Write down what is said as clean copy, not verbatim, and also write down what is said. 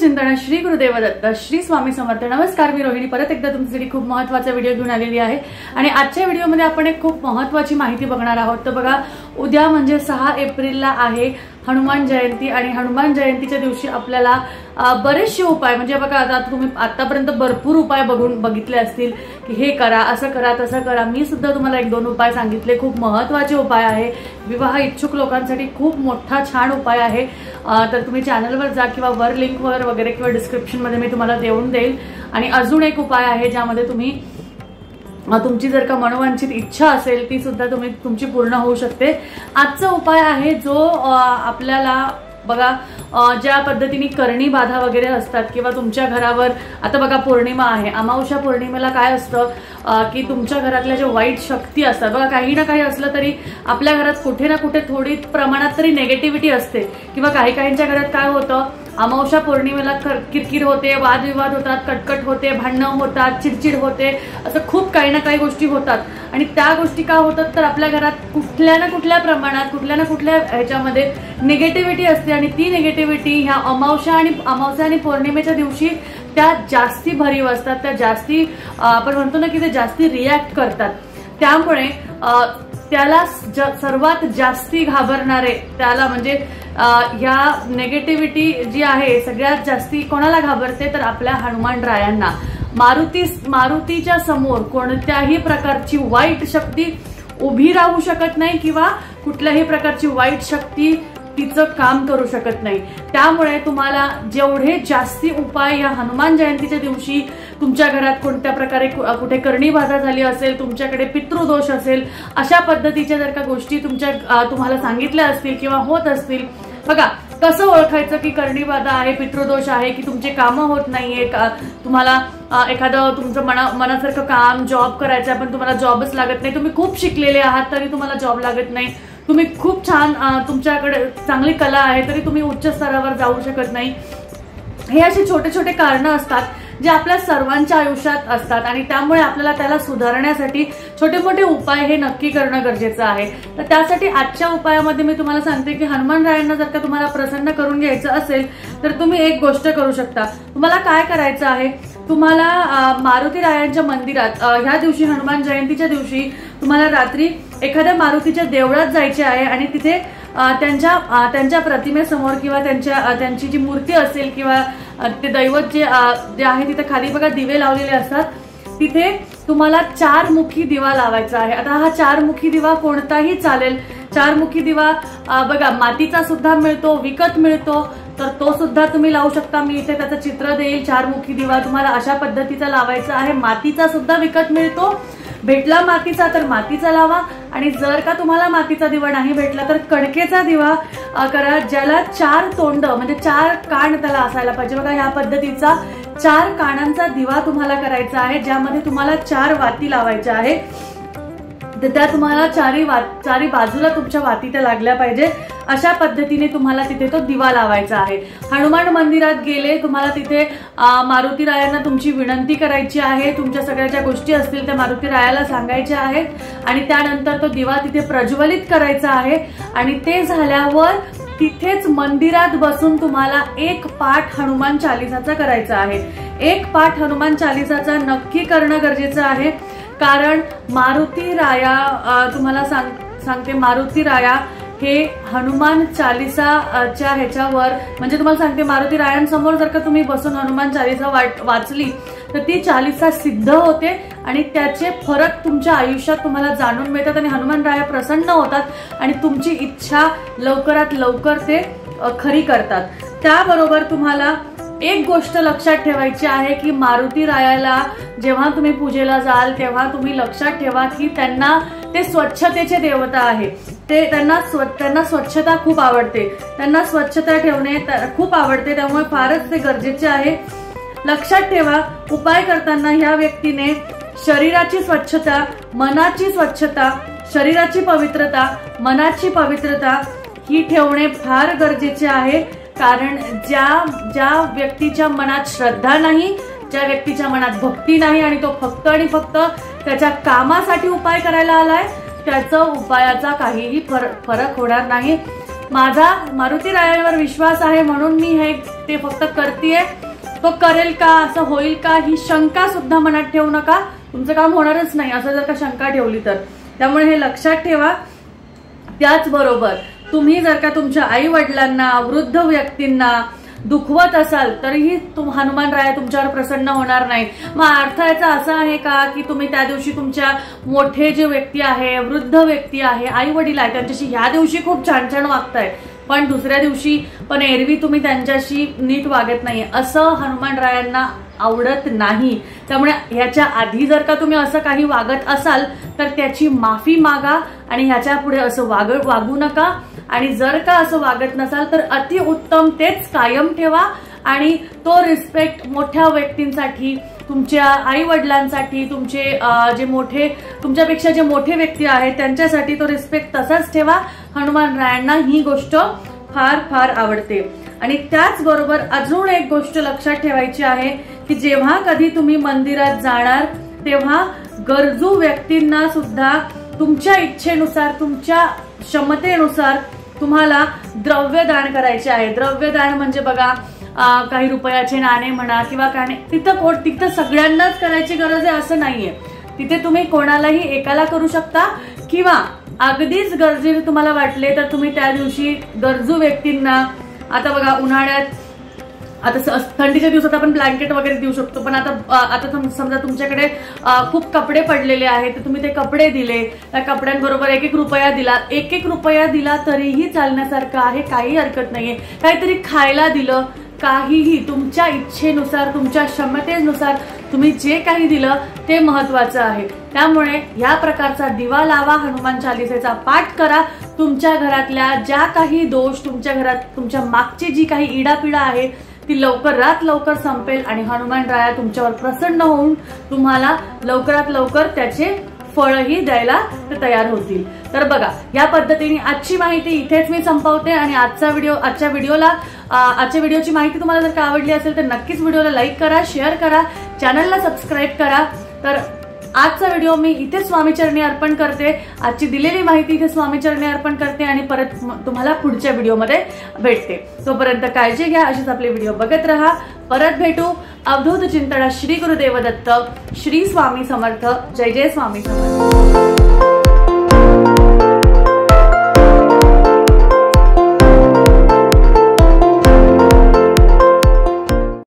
चिंतन श्री गुरुदेव दत्त श्री स्वामी समर्थ। नमस्कार, मी रोहिणी परत एकदा तुमच्यासाठी खूप महत्त्वाचा व्हिडिओ घेऊन आलेली आहे आणि आजच्या व्हिडिओमध्ये आपण एक खूप महत्त्वाची माहिती बघणार आहोत। तर बघा, उद्या म्हणजे 6 एप्रिलला आहे हनुमान जयंती आणि हनुमान जयंतीच्या दिवशी आपल्याला बरेचसे उपाय म्हणजे बघा, आता तुम्ही आतापर्यंत भरपूर उपाय बघितले असतील की हे करा, असं करा, तसं करा। मी सुद्धा तुम्हाला 1-2 उपाय सांगितले, खूप महत्त्वाचे उपाय आहे, विवाह इच्छुक लोकांसाठी खूप मोठा छान उपाय आहे। तर तुम्ही चॅनलवर जा किंवा वर लिंकवर वगैरे किंवा डिस्क्रिप्शन मध्ये मी तुम्हाला देऊन देईल। आणि अजून एक उपाय आहे ज्यामध्ये तुम्ही तुमची जर का मनोवांछित इच्छा असेल ती सुद्धा तुमची पूर्ण होऊ शकते। आजचा उपाय आहे जो आपल्याला बघा, ज्या पद्धतीने करणी बाधा वगैरे असतात किंवा तुमच्या घरावर आता बघा पौर्णिमा आहे, अमावस्या पौर्णिमेला काय असतं की तुमच्या घरातल्या ज्या वाईट शक्ती असतात बघा, काही ना काही असलं तरी आपल्या घरात कुठे ना कुठे थोडी प्रमाणात तरी नेगेटिव्हिटी असते किंवा काहींच्या घरात काय होतं, अमावस्या पौर्णिमेला किरकिर होते, वादविवाद होतात, कटकट होते, भांडणं होतात, चिडचिड होते, असं खूप काही ना काही गोष्टी होतात। आणि त्या गोष्टी का होतात तर आपल्या घरात कुठल्या ना कुठल्या प्रमाणात कुठल्या ना कुठल्या ह्याच्यामध्ये निगेटिव्हिटी असते आणि ती निगेटिव्हिटी ह्या अमावस्या आणि पौर्णिमेच्या दिवशी त्या जास्ती भरीव असतात, त्या जास्ती आपण म्हणतो ना की ते जास्ती रिॲक्ट करतात। त्यामुळे त्याला सर्वात जास्ती घाबरणारे त्याला म्हणजे या नेगेटिव्हिटी जी आहे सगळ्यात जास्ती कोणाला घाबरते तर आपल्या हनुमान रायांना। मारुतीच्या समोर कोणत्याही प्रकारची वाईट शक्ती उभी राहू शकत नाही किंवा कुठल्याही प्रकारची वाईट शक्ती तिचं काम करू शकत नाही। त्यामुळे तुम्हाला जेवढे जास्ती उपाय या हनुमान जयंतीच्या दिवशी तुमच्या घरात कोणत्या प्रकारे कुठे करणी बाधा झाली असेल, तुमच्याकडे पितृदोष असेल, अशा पद्धतीच्या जर का गोष्टी तुम्हाला सांगितल्या असतील किंवा होत असतील, बघा कसं ओळखायचं की करणी बाधा आहे, पितृदोष आहे, की तुमचे कामं होत नाहीये, तुम्हाला एखादं तुमचं मनासारखं काम जॉब करायचं पण तुम्हाला जॉबच लागत नाही, तुम्ही खूप शिकलेले आहात तरी तुम्हाला जॉब लागत नाही, तुम्ही खूप छान तुमच्याकडे चांगली कला आहे तरी तुम्ही उच्च स्तरावर जाऊ शकत नाही। हे असे छोटे छोटे कारणं असतात जे आपल्या सर्वांच्या आयुष्यात असतात आणि त्यामुळे आपल्याला त्याला सुधारण्यासाठी छोटे मोठे उपाय हे नक्की करणं गरजेचं आहे। तर त्यासाठी आजच्या उपायामध्ये मी तुम्हाला सांगते की हनुमान रायांना जर का तुम्हाला प्रसन्न करून घ्यायचं असेल तर तुम्ही एक गोष्ट करू शकता। तुम्हाला काय करायचं आहे, तुम्हाला मारुती रायांच्या मंदिरात ह्या दिवशी हनुमान जयंतीच्या दिवशी तुम्हाला रात्री एखाद्या मारुतीच्या देवळात जायचे आहे आणि तिथे त्यांच्या प्रतिमेसमोर किंवा त्यांची जी मूर्ती असेल किंवा ते दैवत जे आहे तिथे खाली बघा दिवे लावलेले असतात, तिथे तुम्हाला 4 मुखी दिवा लावायचा आहे। आता हा 4 मुखी दिवा कोणताही चालेल, 4 मुखी दिवा बघा मातीचा सुद्धा मिळतो, विकत मिळतो, तर तो सुद्धा तुम्ही लावू शकता। मी इथे त्याचं चित्र देईल। 4 मुखी दिवा तुम्हाला अशा पद्धतीचा लावायचा आहे। मातीचा सुद्धा विकत मिळतो, भेटला मातीचा तर मातीचा लावा आणि जर का तुम्हाला मातीचा दिवा नाही भेटला तर कणकेचा दिवा करा, ज्याला 4 तोंड म्हणजे 4 कान त्याला असायला पाहिजे। बघा ह्या पद्धतीचा 4 कानांचा दिवा तुम्हाला करायचा आहे, ज्यामध्ये तुम्हाला 4 वाती लावायच्या आहे। तर त्या तुम्हाला चारी बाजूला तुमच्या वाती त्या लागल्या पाहिजे, अशा पद्धतीने तुम्हाला तिथे तो दिवा लावायचा आहे। हनुमान मंदिरात गेले तुम्हाला तिथे मारुती रायांना तुमची विनंती करायची आहे, तुमच्या सगळ्या ज्या गोष्टी असतील त्या मारुती रायाला सांगायच्या आहेत आणि त्यानंतर तो दिवा तिथे प्रज्वलित करायचा आहे। आणि ते झाल्यावर तिथेच मंदिरात बसून तुम्हाला 1 पाठ हनुमान चालिसाचा करायचा आहे। 1 पाठ हनुमान चालिसाचा नक्की करणं गरजेचं आहे, कारण मारुती राया तुम्हाला सांगते मारुती राया हे हनुमान चालिसाच्या ह्याच्यावर म्हणजे तुम्हाला सांगते मारुती रायांसमोर जर का तुम्ही बसून हनुमान चालिसा वाचली तर ती चालिसा सिद्ध होते आणि त्याचे फरक तुमच्या आयुष्यात तुम्हाला जाणून मिळतात आणि हनुमान राया प्रसन्न होतात आणि तुमची इच्छा लवकरात लवकर ते खरी करतात। त्याबरोबर तुम्हाला एक गोष्ट लक्षात ठेवायची आहे की मारुती रायाला जेव्हा तुम्ही पूजेला जाल तेव्हा तुम्ही लक्षात ठेवा की ते स्वच्छतेचे देवता आहे, त्यांना स्वच्छता खूप आवडते, त्यांना स्वच्छता ठेवणे खूप आवडते, त्यामुळे फारच ते गरजेचे आहे। लक्षात ठेवा, उपाय करताना ह्या व्यक्तीने शरीराची स्वच्छता, मनाची स्वच्छता, शरीराची पवित्रता, मनाची पवित्रता ही ठेवणे फार गरजेचे आहे। कारण ज्या व्यक्तीच्या मनात श्रद्धा नाही, ज्या व्यक्तीच्या मनात भक्ती नाही आणि तो फक्त आणि फक्त त्याच्या कामासाठी उपाय करायला आलाय, त्याचा उपायाचा काहीही फरक होणार नाही। माझा मारुती रायांवर विश्वास आहे म्हणून मी ते फक्त करतेय, तो करेल का, असं होईल का, ही शंका सुद्धा मनात ठेवू नका. तुमचं काम होणारच नाही असं जर का शंका ठेवली तर. त्यामुळे हे लक्षात ठेवा. त्याचबरोबर तुम्ही जर का तुमच्या आई वडिलांना, वृद्ध व्यक्तींना दुखवत असाल तरीही हनुमान राया तुमच्यावर प्रसन्न होणार नाही. मग अर्थ याचा असा आहे का की तुम्ही त्या दिवशी तुमच्या मोठे जे व्यक्ती आहे, वृद्ध व्यक्ती आहे, आई वडील आहे, त्यांच्याशी ह्या दिवशी खूप छान छान वागताय पण दुसऱ्या दिवशी पण एरवी तुम्ही त्यांच्याशी नीट वागत नाही, असं हनुमान रायांना आवडत नाही. त्यामुळे ह्याच्या आधी जर का तुम्ही असं काही वागत असाल तर त्याची माफी मागा आणि ह्याच्या पुढे असं वागू नका. आणि जर का असं वागत नसाल तर अतिउत्तम तेच कायम ठेवा आणि तो रिस्पेक्ट मोठ्या व्यक्तींसाठी, तुमच्या आई वडिलांसाठी, तुमचे जे मोठे, तुमच्यापेक्षा जे मोठे व्यक्ती आहेत त्यांच्यासाठी तो रिस्पेक्ट तसाच ठेवा. हनुमान रायांना ही गोष्ट फार फार आवडते. आणि त्याचबरोबर अजून एक गोष्ट लक्षात ठेवायची आहे की जेव्हा कधी तुम्ही मंदिरात जाणार तेव्हा गरजू व्यक्तींना सुद्धा तुमच्या इच्छेनुसार, तुमच्या क्षमतेनुसार तुम्हाला द्रव्यदान करायचे आहे. द्रव्यदान म्हणजे बघा काही रुपयाचे नाणे म्हणा किंवा काय, तिथं सगळ्यांनाच करायची गरज आहे असं नाहीये. तिथे तुम्ही कोणालाही एकाला करू शकता किंवा अगदीच गरजेचे तुम्हाला वाटले तर तुम्ही त्या दिवशी गरजू व्यक्तींना, आता बघा उन्हाळ्यात, आता थंडीच्या दिवसात आपण ब्लँकेट वगैरे देऊ शकतो, पण आता समजा तुमच्याकडे खूप कपडे पडलेले आहेत तर तुम्ही ते कपडे दिले, त्या कपड्यांबरोबर 1-1 रुपया दिला, 1-1 रुपया दिला तरीही चालण्यासारखं आहे, काही हरकत नाहीये. काहीतरी खायला दिलं, काहीही तुमच्या इच्छेनुसार, तुमच्या क्षमतेनुसार तुम्ही जे काही दिलं ते महत्वाचं आहे. त्यामुळे या प्रकारचा दिवा लावा, हनुमान चालिसेचा पाठ करा. तुमच्या घरातल्या ज्या काही दोष, तुमच्या घरात तुमच्या मागची जी काही इडापिडा आहे ती लवकरात लवकर संपेल आणि हनुमान राया तुमच्यावर प्रसन्न होऊन तुम्हाला लवकरात लवकर त्याचे फळही द्यायला ते तयार होतील. तर बघा, या पद्धतीने आजची माहिती इथेच मी संपवते आणि आजच्या व्हिडिओची माहिती तुम्हाला जर का आवडली असेल तर नक्कीच व्हिडिओला लाईक करा, शेअर करा, चॅनलला सबस्क्राईब करा. तर आजचा व्हिडिओ मी इथे स्वामीचरणी अर्पण करते. आजची दिलेली माहिती इथे स्वामीचरणी अर्पण करते आणि परत तुम्हाला पुढच्या व्हिडिओमध्ये भेटते. तोपर्यंत काळजी घ्या, अशीच आपले व्हिडिओ बघत राहा. परत भेटू. अवधूत चिंतन श्री गुरुदेव दत्त. श्री स्वामी समर्थ. जय जय स्वामी समर्थ.